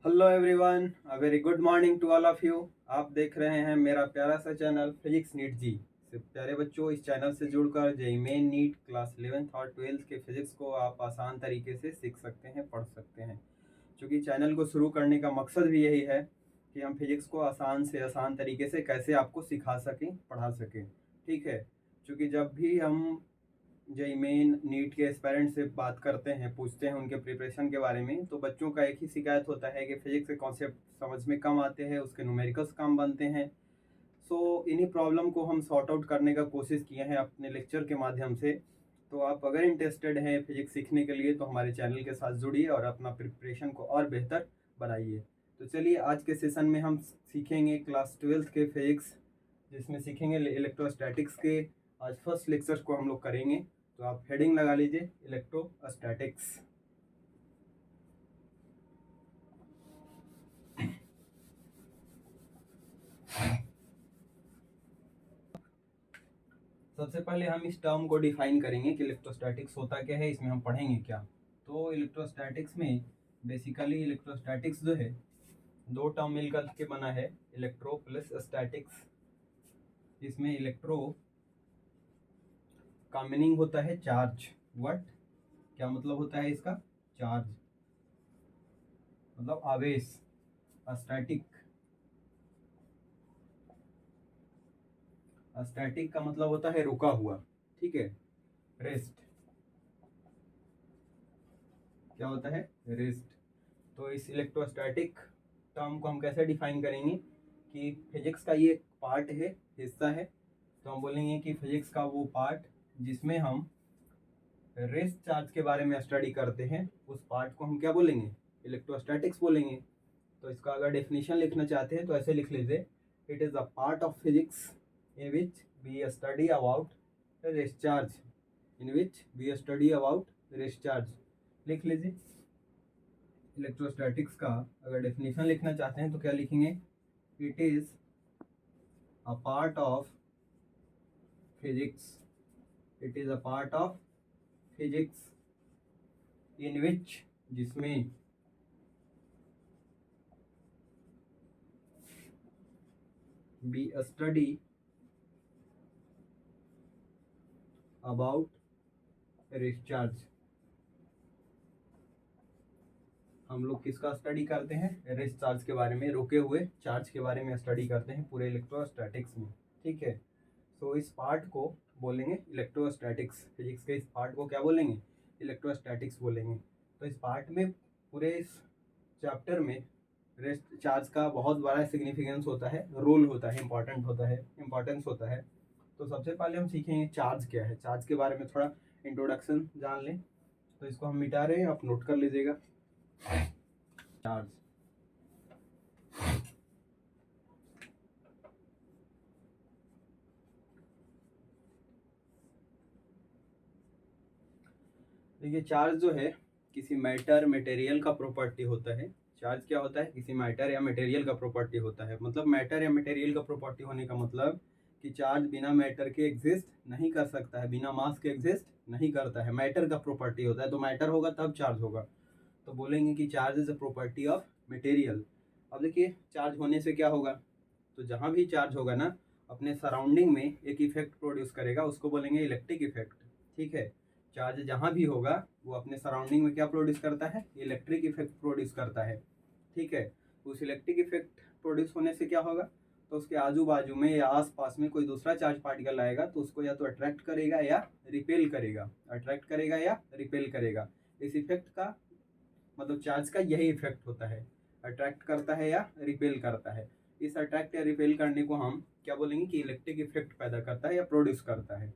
Hello everyone, a very good morning to all of you. आप देख रहे हैं मेरा प्यारा सा चैनल फिजिक्स नीट जी। प्यारे बच्चों, इस चैनल से जुड़कर JEE main NEET class 11th और 12th के फिजिक्स को आप आसान तरीके से सीख सकते हैं, पढ़ सकते हैं। क्योंकि चैनल को शुरू करने का मकसद भी यही है कि हम फिजिक्स को आसान से आसान तरीके से कैसे आपको सिखा सकें, पढ़ा सकें। ठीक है। क्योंकि जब भी हम जेई मेन नीट के एस्पायरेंट से बात करते हैं, पूछते हैं उनके प्रिपरेशन के बारे में, तो बच्चों का एक ही शिकायत होता है कि फिजिक्स के कॉन्सेप्ट समझ में कम आते हैं, उसके न्यूमेरिकल्स कम बनते हैं। सो इन्हीं प्रॉब्लम को हम सॉर्ट आउट करने का कोशिश किए हैं अपने लेक्चर के माध्यम से। तो आप अगर इंटरेस्टेड हैं फिजिक्स सीखने के लिए तो हमारे चैनल के साथ जुड़िए और अपना प्रिपरेशन को और बेहतर बनाइए। तो चलिए, आज के सेशन में हम सीखेंगे क्लास 12th के फिजिक्स, जिसमें सीखेंगे इलेक्ट्रोस्टैटिक्स के। आज फर्स्ट लेक्चर को हम लोग करेंगे। तो आप हेडिंग लगा लीजिए, इलेक्ट्रोस्टैटिक्स। सबसे पहले हम इस टर्म को डिफाइन करेंगे कि इलेक्ट्रोस्टैटिक्स होता क्या है, इसमें हम पढ़ेंगे क्या। तो इलेक्ट्रोस्टैटिक्स में बेसिकली इलेक्ट्रोस्टैटिक्स जो है दो टर्म मिलकर के बना है, इलेक्ट्रो प्लस स्टैटिक्स। इसमें इलेक्ट्रो का मीनिंग होता है चार्ज। व्हाट, क्या मतलब होता है इसका? चार्ज मतलब आवेश। स्टैटिक, स्टैटिक का मतलब होता है रुका हुआ। ठीक है। रेस्ट, क्या होता है? रेस्ट। तो इस इलेक्ट्रोस्टैटिक टर्म को हम कैसे डिफाइन करेंगे कि फिजिक्स का ये पार्ट है, हिस्सा है। तो हम बोलेंगे कि फिजिक्स का वो पार्ट जिसमें हम रेस्ट चार्ज के बारे में स्टडी करते हैं, उस पार्ट को हम क्या बोलेंगे? इलेक्ट्रोस्टैटिक्स बोलेंगे। तो इसका अगर डेफिनेशन लिखना चाहते हैं तो ऐसे लिख लीजिए, it is a part of physics in which we study about rest charge. In which we study about rest charge, लिख लीजिए। इलेक्ट्रोस्टैटिक्स का अगर डेफिनेशन लिखना चाहते हैं तो क्या लिखेंगे? It is a part of physics, it is a part of physics in which, जिसमें we study about rest charge. हम लोग किसका स्टडी करते हैं? रेस्ट चार्ज के बारे में, रुके हुए चार्ज के बारे में स्टडी करते हैं पूरे इलेक्ट्रोस्टैटिक्स में। ठीक है। सो इस पार्ट को बोलेंगे इलेक्ट्रोस्टैटिक्स। फिजिक्स के इस पार्ट को क्या बोलेंगे? इलेक्ट्रोस्टैटिक्स बोलेंगे। तो इस पार्ट में, पूरे इस चैप्टर में रेस्ट चार्ज का बहुत बड़ा सिग्निफिकेंस होता है, रोल होता है, इंपॉर्टेंट होता है, इंपॉर्टेंस होता है। तो सबसे पहले हम सीखेंगे चार्ज क्या है। चार्ज के बारे में थोड़ा इंट्रोडक्शन जान लें। तो इसको हम मिटा रहे हैं, आप नोट कर लीजिएगा। चार्ज, देखिए चार्ज जो है किसी मैटर मटेरियल का प्रॉपर्टी होता है। चार्ज क्या होता है? किसी मैटर या मटेरियल का प्रॉपर्टी होता है। मतलब मैटर या मटेरियल का प्रॉपर्टी होने का मतलब कि चार्ज बिना मैटर के एग्जिस्ट नहीं कर सकता है, बिना मास के एग्जिस्ट नहीं करता है। मैटर का प्रॉपर्टी होता है, तो मैटर होगा तब चार्ज होगा। तो बोलेंगे कि charge is a property of material. अब देखिए चार्ज होने से क्या होगा, तो जहाँ भी चार्ज होगा ना, अपने सराउंडिंग में एक इफेक्ट प्रोड्यूस करेगा, उसको बोलेंगे इलेक्ट्रिक इफेक्ट। ठीक है। चार्ज जहाँ भी होगा वो अपने सराउंडिंग में क्या प्रोड्यूस करता है? इलेक्ट्रिक इफेक्ट प्रोड्यूस करता है। ठीक है। उस इलेक्ट्रिक इफेक्ट प्रोड्यूस होने से क्या होगा, तो उसके आजू बाजू में या आसपास में कोई दूसरा चार्ज पार्टिकल आएगा तो उसको या तो अट्रैक्ट करेगा या रिपेल करेगा, अट्रैक्ट करेगा या रिपेल करेगा। इस इफेक्ट का मतलब चार्ज का यही इफेक्ट होता है, अट्रैक्ट करता है या रिपेल करता है। इस अट्रैक्ट या रिपेल करने को हम क्या बोलेंगे कि इलेक्ट्रिक इफेक्ट पैदा करता है या प्रोड्यूस करता है।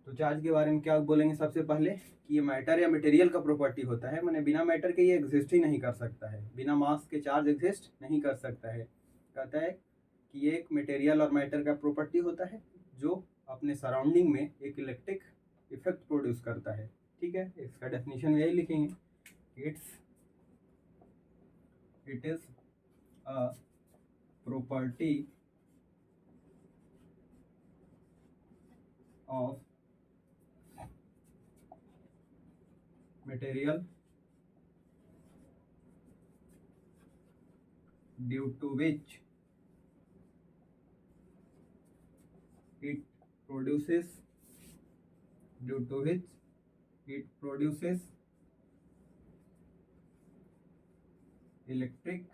तो चार्ज के बारे में क्या बोलेंगे सबसे पहले कि ये मैटर या मटेरियल का प्रॉपर्टी होता है, माने बिना मैटर के ये एग्जिस्ट ही नहीं कर सकता है, बिना मास के चार्ज एग्जिस्ट नहीं कर सकता है। कहता है कि ये एक मटेरियल और मैटर का प्रॉपर्टी होता है जो अपने सराउंडिंग में एक इलेक्ट्रिक इफेक्ट प्रोड्यूस करता है। ठीक है। इसका डेफिनेशन यही लिखेंगे, it is a property of material due to which it produces due to which it produces electric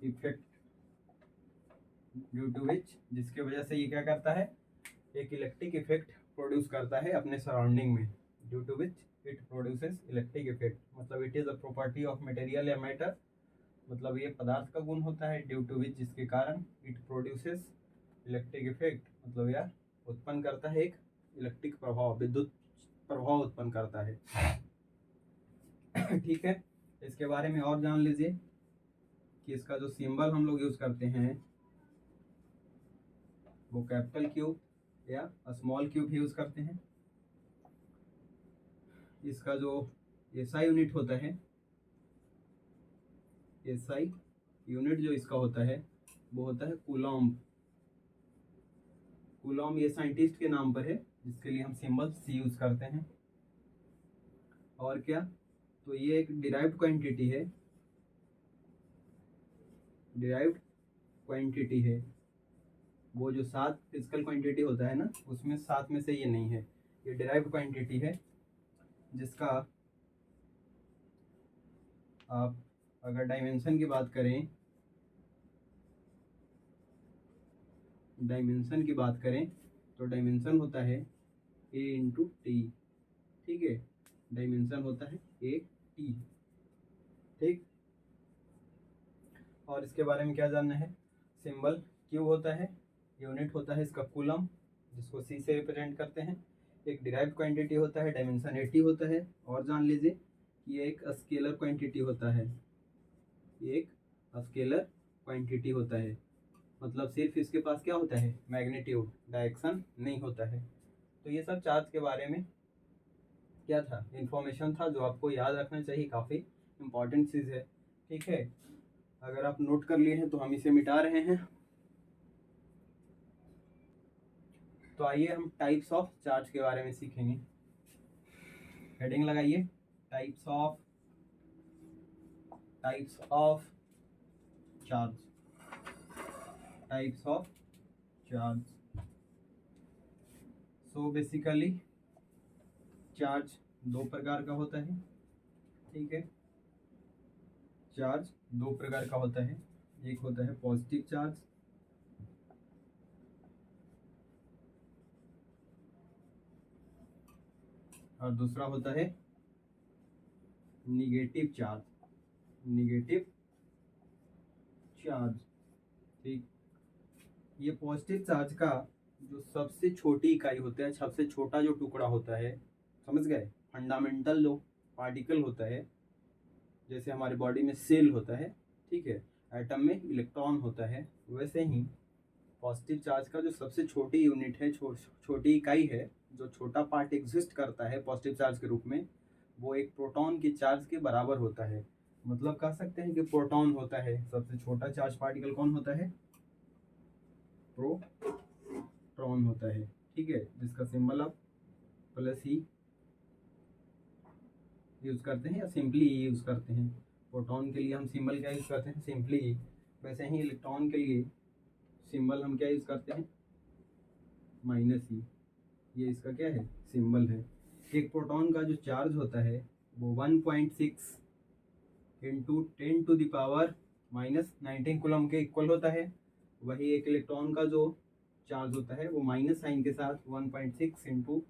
effect due to which जिसके वजह से ये क्या करता है, एक इलेक्ट्रिक इफेक्ट प्रोड्यूस करता है अपने सराउंडिंग में। Due to which it produces electric effect, मतलब it is a property of material या मैटर, मतलब ये पदार्थ का गुण होता है। ड्यू टू विच जिसके कारण इट प्रोड्यूसेस इलेक्ट्रिक इफेक्ट, मतलब यह उत्पन्न करता है एक इलेक्ट्रिक प्रभाव, विद्युत प्रभाव उत्पन्न करता है। ठीक है, इसके बारे में और जान लीजिए कि इसका जो सिंबल हम लोग यूज करते हैं वो कैपिटल क्यू या स्मॉल क्यू भी यूज करते हैं। इसका जो एसआई यूनिट होता है, एसआई यूनिट जो इसका होता है वो होता है कूलॉम्ब। कूलॉम्ब ये साइंटिस्ट के नाम पर है जिसके लिए हम सिंबल सी यूज करते हैं। और क्या, तो ये एक डिराइव्ड क्वांटिटी है, डिराइव्ड क्वांटिटी है। वो जो 7 फिजिकल क्वांटिटी होता है ना, उसमें 7 में से ये नहीं है, ये डिराइव्ड क्वांटिटी है जिसका आप अगर डायमेंशन की बात करें, डायमेंशन की बात करें तो डायमेंशन होता है a इंटू टी। ठीक है, डायमेंशन होता है a t। ठीक, और इसके बारे में क्या जानना है, सिंबल क्यू होता है, यूनिट होता है इसका कूलम जिसको c से रिप्रेजेंट करते हैं, एक डिराइव्ड क्वांटिटी होता है, डायमेंशन 80 होता है। और जान लीजिए कि ये एक स्केलर क्वांटिटी होता है, ये एक स्केलर क्वांटिटी होता है, मतलब सिर्फ इसके पास क्या होता है, मैग्नीट्यूड, डायरेक्शन नहीं होता है। तो ये सब चार्ज के बारे में क्या था, इंफॉर्मेशन था जो आपको याद रखना चाहिए, काफ़ी इंपॉर्टेंट चीज़ है। ठीक है, अगर आप नोट कर लिए हैं तो हम इसे मिटा रहे हैं। तो आइए हम टाइप्स ऑफ चार्ज के बारे में सीखेंगे। हेडिंग लगाइए, types of charge, types of charge. So basically charge 2 प्रकार का होता है। ठीक है, चार्ज 2 प्रकार का होता है, एक होता है पॉजिटिव चार्ज और दूसरा होता है निगेटिव चार्ज, निगेटिव चार्ज। ठीक, ये पॉजिटिव चार्ज का जो सबसे छोटी इकाई होता है, सबसे छोटा जो टुकड़ा होता है, समझ गए, फंडामेंटल जो पार्टिकल होता है, जैसे हमारे बॉडी में सेल होता है, ठीक है, एटम में इलेक्ट्रॉन होता है, वैसे ही पॉजिटिव चार्ज का जो सबसे छोटी यूनिट है, छोटी इकाई है, जो छोटा पार्ट एग्जिस्ट करता है पॉजिटिव चार्ज के रूप में, वो एक प्रोटॉन की चार्ज के बराबर होता है। मतलब कह सकते हैं कि प्रोटॉन होता है सबसे छोटा चार्ज पार्टिकल। कौन होता है, प्रोटॉन होता है। ठीक है, जिसका सिंबल आप प्लस ही यूज करते हैं या सिंपली ही यूज करते हैं। प्रोटॉन के लिए हम सिंबल क्या यूज करते हैं, सिंपली ही। वैसे ही इलेक्ट्रॉन के लिए सिंबल हम क्या यूज करते हैं, माइनस ही। ये इसका क्या है, सिंबल है। एक प्रोटॉन का जो चार्ज होता है वो 1.6 into 10 to the power -19 coulomb के इक्वल होता है। वही एक इलेक्ट्रॉन का जो चार्ज होता है वो माइनस साइन के साथ 1.6 into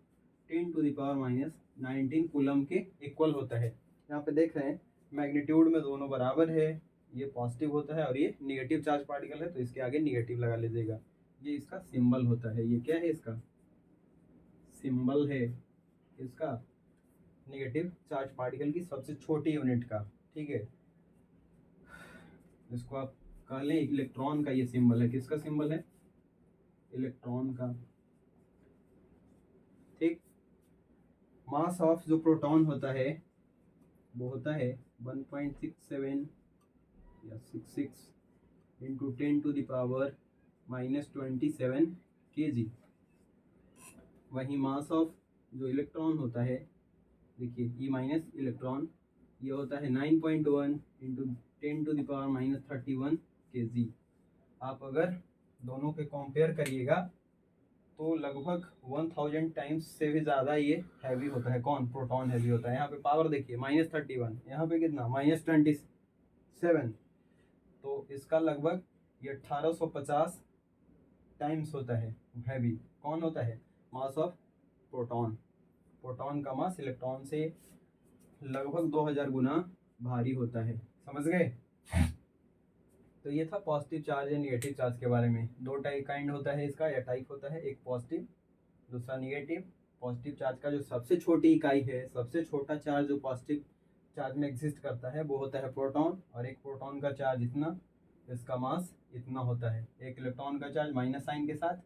10 to the power -19 coulomb के इक्वल होता है। यहाँ पे देख रहे हैं मैग्नीट्यूड में दोनों बराबर है, ये पॉजिटिव होता है और ये निगेटिव चार्ज पार्टिकल है, तो इसके आगे निगेटिव लगा लीजिएगा। ये इसका सिंबल होता है। ये क्या है, इसका सिंबल है, इसका नेगेटिव चार्ज पार्टिकल की सबसे छोटी यूनिट का। ठीक है, इसको आप कह लें इलेक्ट्रॉन का ये सिंबल है। किसका सिंबल है, इलेक्ट्रॉन का। ठीक, मास ऑफ जो प्रोटॉन होता है वो होता है 1.67 या 66 into 10 to the power -27 kg। वही मास ऑफ जो इलेक्ट्रॉन होता है, देखिए ई माइनस इलेक्ट्रॉन ये होता है 9.1 इंटू 10⁻31 kg। आप अगर दोनों के कंपेयर करिएगा तो लगभग 1000 टाइम्स से भी ज़्यादा ये हैवी होता है। कौन? प्रोटॉन हैवी होता है। यहाँ पे पावर देखिए -31, यहाँ पे कितना -27, तो इसका लगभग ये 1850 टाइम्स होता है हैवी। कौन होता है? Mass of proton. प्रोटॉन का मास इलेक्ट्रॉन से लगभग 2000 गुना भारी होता है। समझ गए? तो ये था पॉजिटिव चार्ज या निगेटिव चार्ज के बारे में। दो टाइप काइंड होता है इसका, या टाइप होता है, एक पॉजिटिव, दूसरा निगेटिव। पॉजिटिव चार्ज का जो सबसे छोटी इकाई है, सबसे छोटा चार्ज जो पॉजिटिव चार्ज में एग्जिस्ट करता है वो होता है प्रोटॉन। और एक प्रोटॉन का चार्ज इतना, इसका मास इतना होता है। एक इलेक्ट्रॉन का चार्ज माइनस साइन के साथ,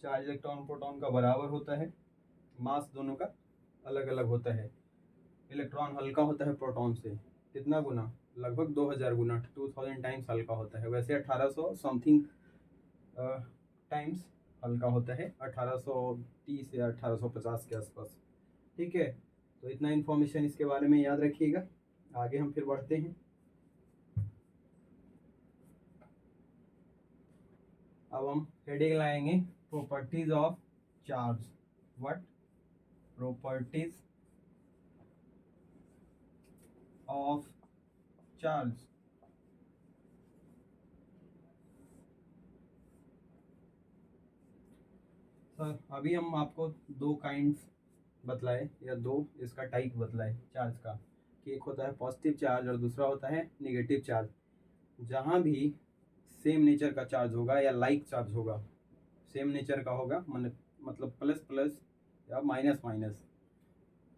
चार्ज इलेक्ट्रॉन प्रोटॉन का बराबर होता है, मास दोनों का अलग अलग होता है। इलेक्ट्रॉन हल्का होता है प्रोटॉन से कितना गुना? लगभग 2000 गुना, 2000 टाइम्स हल्का होता है। वैसे 1800 समथिंग टाइम्स हल्का होता है, 1830 या 1850 के आसपास। ठीक है, तो इतना इन्फॉर्मेशन इसके बारे में याद रखिएगा। आगे हम फिर बढ़ते हैं। अब हम हेडिंग लाएंगे properties of charge. What? Properties of charge. Sir अभी हम आपको दो काइंड्स बतलाए, या दो इसका टाइप बतलाए चार्ज का, कि एक होता है पॉजिटिव चार्ज और दूसरा होता है निगेटिव चार्ज। जहाँ भी सेम नेचर का चार्ज होगा या लाइक चार्ज होगा, सेम नेचर का होगा, मतलब प्लस प्लस या माइनस माइनस,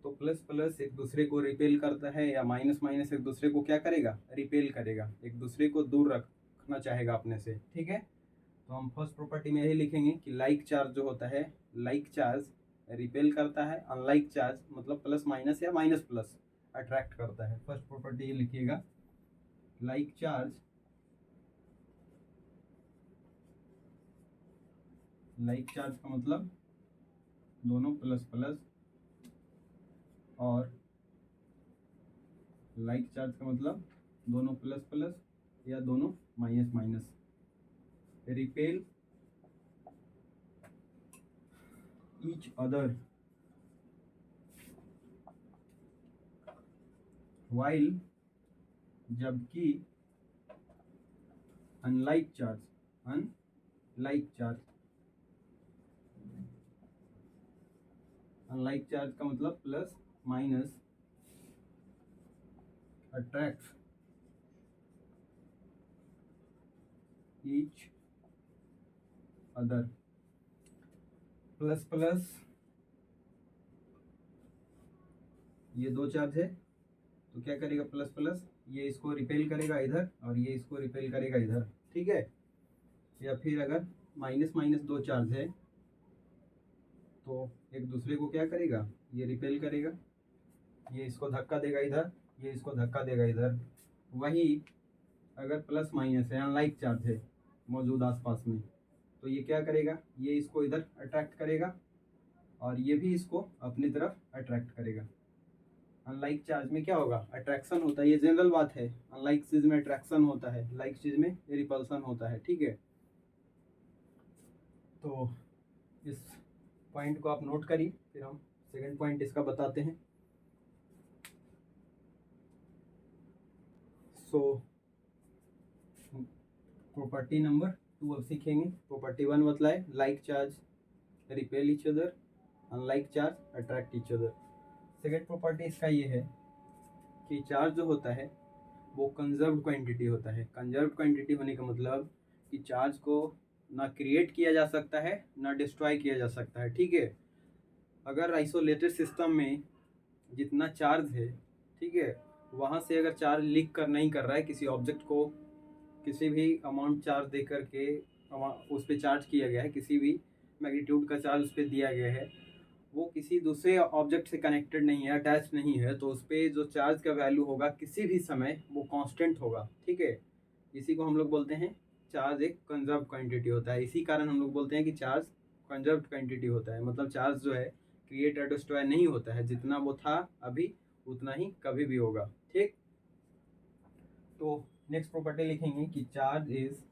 तो प्लस प्लस एक दूसरे को रिपेल करता है, या माइनस माइनस एक दूसरे को क्या करेगा? रिपेल करेगा, एक दूसरे को दूर रखना चाहेगा अपने से। ठीक है, तो हम फर्स्ट प्रॉपर्टी में यही लिखेंगे कि लाइक चार्ज जो होता है, लाइक चार्ज रिपेल करता है, अनलाइक चार्ज मतलब प्लस माइनस या माइनस प्लस अट्रैक्ट करता है। फर्स्ट प्रॉपर्टी ये लिखिएगा, लाइक चार्ज, लाइक चार्ज का मतलब दोनों प्लस प्लस, और लाइक चार्ज का मतलब दोनों प्लस प्लस या दोनों minus minus. Repel each other while, जबकि unlike charge, unlike charge, unlike charge का मतलब plus minus attract each other. Plus plus ये दो चार्ज है, तो क्या करेगा? प्लस प्लस ये इसको रिपेल करेगा इधर, और ये इसको रिपेल करेगा इधर। ठीक है, या फिर अगर माइनस माइनस दो चार्ज है तो एक दूसरे को क्या करेगा? ये रिपेल करेगा, ये इसको धक्का देगा इधर, ये इसको धक्का देगा इधर। वही अगर प्लस माइनस है, अनलाइक चार्ज है मौजूद आसपास में, तो ये क्या करेगा? ये इसको इधर अट्रैक्ट करेगा, और ये भी इसको अपनी तरफ अट्रैक्ट करेगा। अनलाइक चार्ज में क्या होगा? अट्रैक्शन होता है, ये जनरल बात है। अनलाइक चीज में अट्रैक्शन होता है, लाइक चीज में रिपल्सन होता है। ठीक है, तो इस पॉइंट को आप नोट करिए, फिर हम सेकंड पॉइंट इसका बताते हैं। सो प्रॉपर्टी नंबर 2 अब सीखेंगे। प्रॉपर्टी 1 बतलाए, like charge repel each other, unlike charge attract each other. Second property इसका ये है कि चार्ज जो होता है वो कंजर्व्ड क्वांटिटी होता है। कंजर्व्ड क्वांटिटी होने का मतलब कि चार्ज को ना क्रिएट किया जा सकता है, ना डिस्ट्रॉय किया जा सकता है। ठीक है, अगर आइसोलेटेड सिस्टम में जितना चार्ज है, ठीक है, वहाँ से अगर चार्ज लीक कर नहीं कर रहा है, किसी ऑब्जेक्ट को किसी भी अमाउंट चार्ज दे करके उस पर चार्ज किया गया है, किसी भी मैग्नीट्यूड का चार्ज उस पर दिया गया है, वो किसी दूसरे ऑब्जेक्ट से कनेक्टेड नहीं है, अटैच नहीं है, तो उस पर जो चार्ज का वैल्यू होगा किसी भी समय वो कांस्टेंट होगा। ठीक है, इसी को हम लोग बोलते हैं चार्ज एक कंजर्व क्वांटिटी होता है। इसी कारण हम लोग बोलते हैं कि चार्ज कंजर्व क्वांटिटी होता है। मतलब चार्ज जो है क्रिएट और डिस्ट्रॉय नहीं होता है, जितना वो था अभी उतना ही कभी भी होगा। ठीक, तो नेक्स्ट प्रॉपर्टी लिखेंगे कि charge is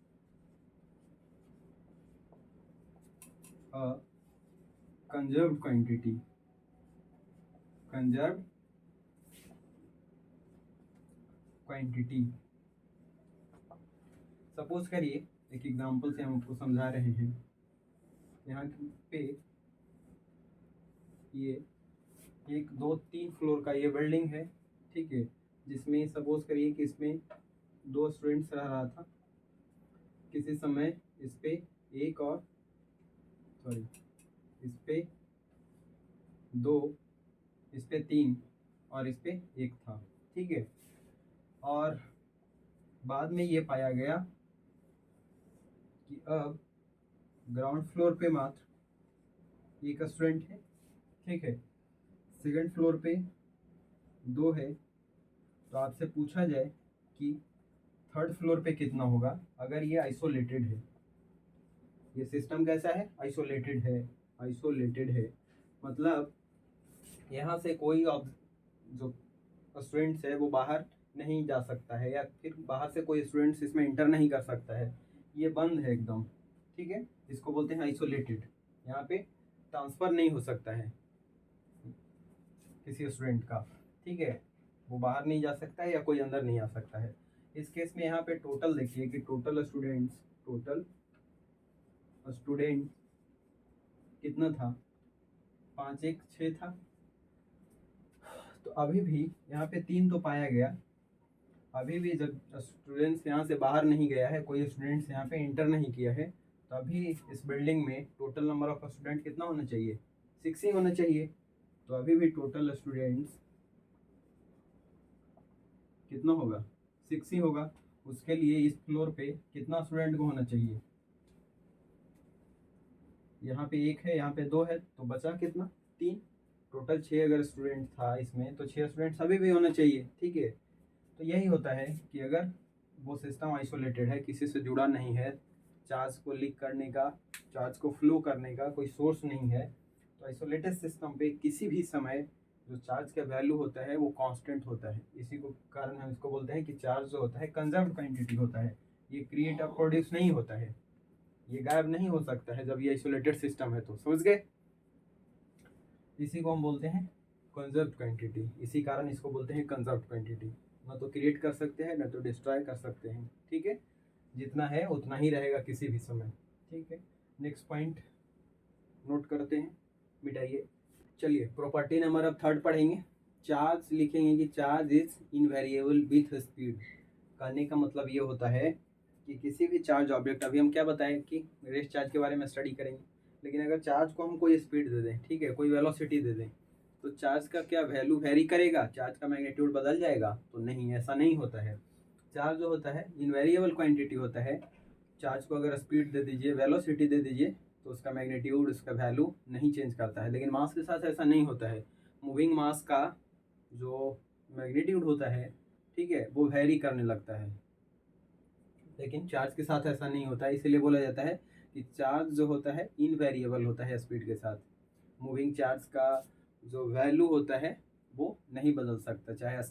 a conserved quantity, conserved quantity. Suppose करिए एक एग्जांपल से हम आपको समझा रहे हैं। यहाँ पे ये 1 2 3 फ्लोर का ये बिल्डिंग है, ठीक है, जिसमें सपोज करिए कि इसमें 2 स्टूडेंट्स रह रहा था। किसी समय इस पे एक और सॉरी इस पे 2, इस पे 3 और इस पे 1 था, ठीक है। और बाद में ये पाया गया कि अब ग्राउंड फ्लोर पे मात्र 1 स्टूडेंट है, ठीक है, सेकंड फ्लोर पे 2 है। तो आपसे पूछा जाए कि थर्ड फ्लोर पे कितना होगा अगर ये आइसोलेटेड है। ये सिस्टम कैसा है? आइसोलेटेड है। आइसोलेटेड है मतलब यहाँ से कोई जो स्टूडेंट्स है वो बाहर नहीं जा सकता है, या फिर बाहर से कोई स्टूडेंट्स इसमें इंटर नहीं कर सकता है। ये बंद है एकदम, ठीक है, इसको बोलते हैं आइसोलेटेड। यहाँ पे ट्रांसफ़र नहीं हो सकता है किसी स्टूडेंट का, ठीक है, वो बाहर नहीं जा सकता है या कोई अंदर नहीं आ सकता है। इस केस में यहाँ पे टोटल देखिए कि टोटल स्टूडेंट कितना था? 5 1 6 था। तो अभी भी यहाँ पे 3 तो पाया गया। अभी भी जब स्टूडेंट्स यहाँ से बाहर नहीं गया है, कोई स्टूडेंट्स यहाँ पे इंटर नहीं किया है, तो अभी इस बिल्डिंग में टोटल नंबर ऑफ स्टूडेंट कितना होना चाहिए? 6 ही होना चाहिए। तो अभी भी टोटल स्टूडेंट्स कितना होगा? 6 ही होगा। उसके लिए इस फ्लोर पे कितना स्टूडेंट को होना चाहिए? यहाँ पे 1 है, यहाँ पे 2 है, तो बचा कितना? 3। टोटल 6 अगर स्टूडेंट था इसमें, तो 6 स्टूडेंट्स अभी भी होना चाहिए, ठीक है। तो यही होता है कि अगर वो सिस्टम आइसोलेटेड है, किसी से जुड़ा नहीं है, चार्ज को लीक करने का, चार्ज को फ्लो करने का कोई सोर्स नहीं है, तो आइसोलेटेड सिस्टम पे किसी भी समय जो चार्ज का वैल्यू होता है वो कांस्टेंट होता है। इसी को कारण हम इसको बोलते हैं कि चार्ज जो होता है कंजर्व्ड क्वांटिटी होता है। ये क्रिएट और प्रोड्यूस नहीं होता है, ये गायब नहीं हो सकता है जब ये आइसोलेटेड सिस्टम है। तो समझ गए? इसी को हम बोलते हैं कंजर्व्ड क्वांटिटी। इसी कारण इसको बोलते हैं कंजर्व्ड क्वांटिटी। ना तो क्रिएट कर सकते हैं ना तो डिस्ट्रॉय कर सकते हैं, ठीक है। जितना है उतना ही रहेगा किसी भी समय, ठीक है। नेक्स्ट पॉइंट नोट करते हैं, मिटाइए। चलिए प्रॉपर्टी नंबर अब 3 पढ़ेंगे। चार्ज लिखेंगे कि charge is invariable with speed. कहने का मतलब ये होता है कि किसी भी चार्ज ऑब्जेक्ट, अभी हम क्या बताएं कि रेस्ट चार्ज के बारे में स्टडी करेंगे, लेकिन अगर चार्ज को हम कोई स्पीड दे दें, ठीक है, कोई वेलोसिटी दे दें, तो चार्ज का क्या वैल्यू वेरी करेगा? चार्ज का मैग्नीट्यूड बदल जाएगा? तो नहीं, ऐसा नहीं होता है। चार्ज जो होता है इनवेरिएबल क्वांटिटी होता है। चार्ज को अगर स्पीड दे दीजिए, वेलोसिटी दे दीजिए, तो उसका मैग्नीट्यूड, उसका वैल्यू नहीं चेंज करता है। लेकिन मास के साथ ऐसा नहीं होता है। मूविंग मास का जो मैग्नीट्यूड होता है, ठीक है, वो वेरी करने लगता है, लेकिन चार्ज के साथ ऐसा नहीं होता है। इसीलिए बोला जाता है कि चार्ज जो होता है इनवेरिएबल होता है स्पीड के साथ। मूविंग चार्ज का जो वैल्यू होता है वो नहीं बदल सकता, चाहे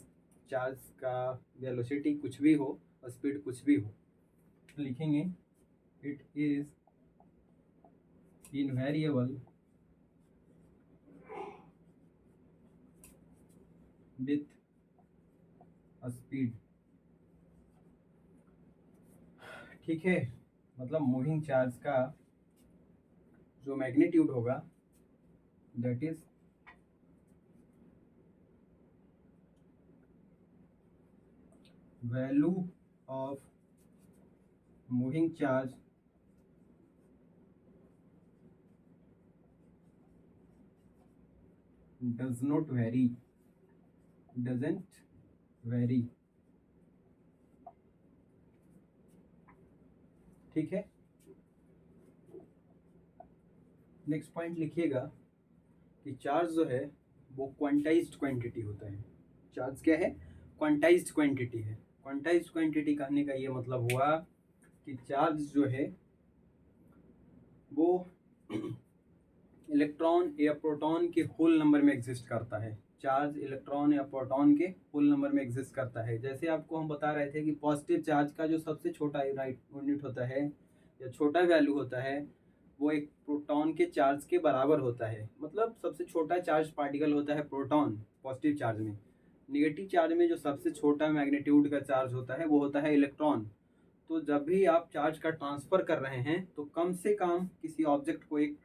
चार्ज का वेलोसिटी कुछ भी हो और स्पीड कुछ भी हो। लिखेंगे it is invariable with speed, ठीक है। मतलब मूविंग चार्ज का जो मैग्नीट्यूड होगा that is value of moving charge doesn't vary, ठीक है। नेक्स्ट पॉइंट लिखिएगा कि चार्ज जो है वो क्वांटाइज्ड क्वांटिटी होता है। चार्ज क्या है? क्वांटाइज्ड क्वांटिटी है। क्वांटाइज्ड क्वांटिटी कहने का ये मतलब हुआ कि चार्ज जो है वो इलेक्ट्रॉन या प्रोटॉन के होल नंबर में एग्जिस्ट करता है। चार्ज इलेक्ट्रॉन या प्रोटॉन के होल नंबर में एग्जिस्ट करता है। जैसे आपको हम बता रहे थे कि पॉजिटिव चार्ज का जो सबसे छोटा यूनिट होता है या छोटा वैल्यू होता है वो एक प्रोटॉन के चार्ज के बराबर होता है। मतलब सबसे छोटा चार्ज पार्टिकल होता है प्रोटॉन पॉजिटिव चार्ज में। निगेटिव चार्ज में जो सबसे छोटा मैग्नीट्यूड का चार्ज होता है वो होता है इलेक्ट्रॉन। तो जब भी आप चार्ज का ट्रांसफ़र कर रहे हैं तो कम से कम किसी ऑब्जेक्ट को एक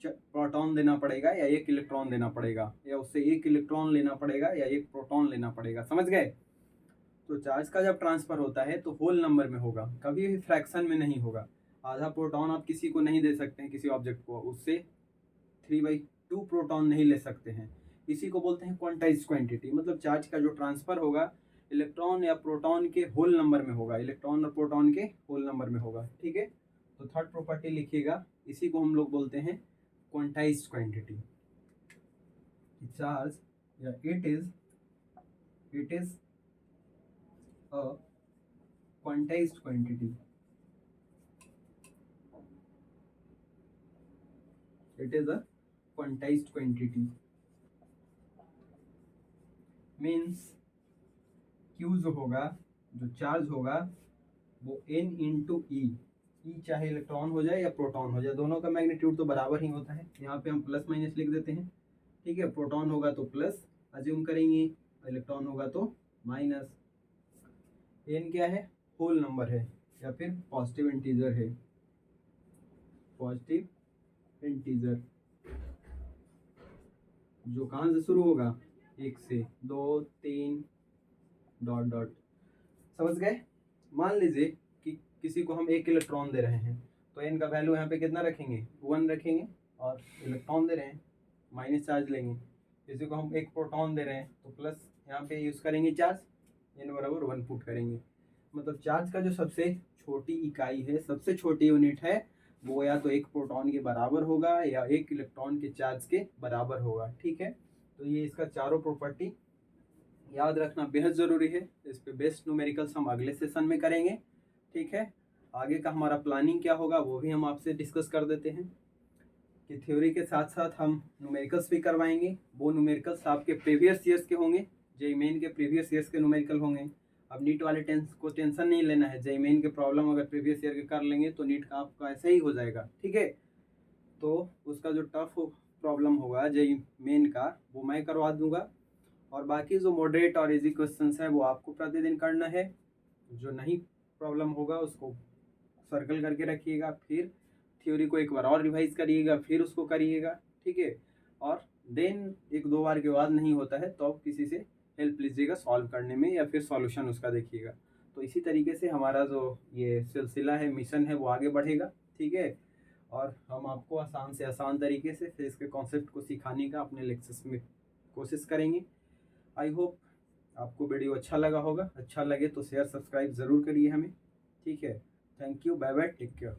प्रोटॉन देना पड़ेगा या एक इलेक्ट्रॉन देना पड़ेगा, या उससे एक इलेक्ट्रॉन लेना पड़ेगा या एक प्रोटॉन लेना पड़ेगा। समझ गए? तो चार्ज का जब ट्रांसफ़र होता है तो होल नंबर में होगा, कभी भी फ्रैक्शन में नहीं होगा। आधा प्रोटॉन आप किसी को नहीं दे सकते हैं, किसी ऑब्जेक्ट को उससे 3/2 प्रोटॉन नहीं ले सकते हैं। इसी को बोलते हैं क्वांटाइज्ड क्वांटिटी। मतलब चार्ज का जो ट्रांसफ़र होगा इलेक्ट्रॉन या प्रोटॉन के होल नंबर में होगा, इलेक्ट्रॉन और प्रोटॉन के होल नंबर में होगा। ठीक है, तो थर्ड प्रॉपर्टी लिखिएगा, इसी को हम लोग बोलते हैं क्वांटाइज्ड क्वांटिटी। चार्ज या it is a quantized quantity. It is a quantized quantity means Q जो होगा, जो चार्ज होगा वो N इंटू ई चाहे इलेक्ट्रॉन हो जाए या प्रोटॉन हो जाए, दोनों का मैग्नीट्यूड तो बराबर ही होता है। यहाँ पे हम प्लस माइनस लिख देते हैं। ठीक है, प्रोटॉन होगा तो प्लस अज्यूम करेंगे, इलेक्ट्रॉन होगा तो माइनस। N क्या है? होल नंबर है या फिर पॉजिटिव इंटीजर है। पॉजिटिव इंटीजर जो कहाँ से शुरू होगा? 1 से 2 3 डॉट डॉट। समझ गए? मान लीजिए कि किसी को हम एक इलेक्ट्रॉन दे रहे हैं तो n का वैल्यू यहाँ पे कितना रखेंगे? 1 रखेंगे, और इलेक्ट्रॉन दे रहे हैं माइनस चार्ज लेंगे। किसी को हम एक प्रोटॉन दे रहे हैं तो प्लस यहाँ पे यूज़ करेंगे चार्ज, n बराबर 1 पुट करेंगे। मतलब चार्ज का जो सबसे छोटी इकाई है, सबसे छोटी यूनिट है, वो या तो एक प्रोटॉन के बराबर होगा या एक इलेक्ट्रॉन के चार्ज के बराबर होगा। ठीक है, तो ये इसका चारों प्रॉपर्टी याद रखना बेहद ज़रूरी है। इस पे बेस्ट न्यूमेरिकल्स हम अगले सेशन में करेंगे। ठीक है, आगे का हमारा प्लानिंग क्या होगा वो भी हम आपसे डिस्कस कर देते हैं कि थ्योरी के साथ साथ हम न्यूमेरिकल्स भी करवाएंगे। वो न्यूमेरिकल्स आपके प्रीवियस ईयर्स के होंगे, जेईई मेन के प्रीवियस ईयर्स के न्यूमेरिकल होंगे। अब नीट वाले को टेंशन नहीं लेना है, जेईई मेन के प्रॉब्लम अगर प्रीवियस ईयर के कर लेंगे तो नीट का आपका ऐसे ही हो जाएगा। ठीक है, तो उसका जो टफ प्रॉब्लम होगा जेईई मेन का वो मैं करवा दूंगा, और बाकी जो मॉडरेट और इजी क्वेश्चंस हैं वो आपको प्रतिदिन करना है। जो नहीं प्रॉब्लम होगा उसको सर्कल करके रखिएगा, फिर थ्योरी को एक बार और रिवाइज करिएगा, फिर उसको करिएगा। ठीक है, और देन 1-2 बार के बाद नहीं होता है तो आप किसी से हेल्प लीजिएगा सॉल्व करने में, या फिर सॉल्यूशन उसका देखिएगा। तो इसी तरीके से हमारा जो ये सिलसिला है, मिशन है, वो आगे बढ़ेगा। ठीक है, और हम आपको आसान से आसान तरीके से फिर इसके कॉन्सेप्ट को सिखाने का अपने लेक्चर्स में कोशिश करेंगे। आई होप आपको वीडियो अच्छा लगा होगा। अच्छा लगे तो शेयर सब्सक्राइब ज़रूर करिए हमें। ठीक है, thank you, bye bye, take care.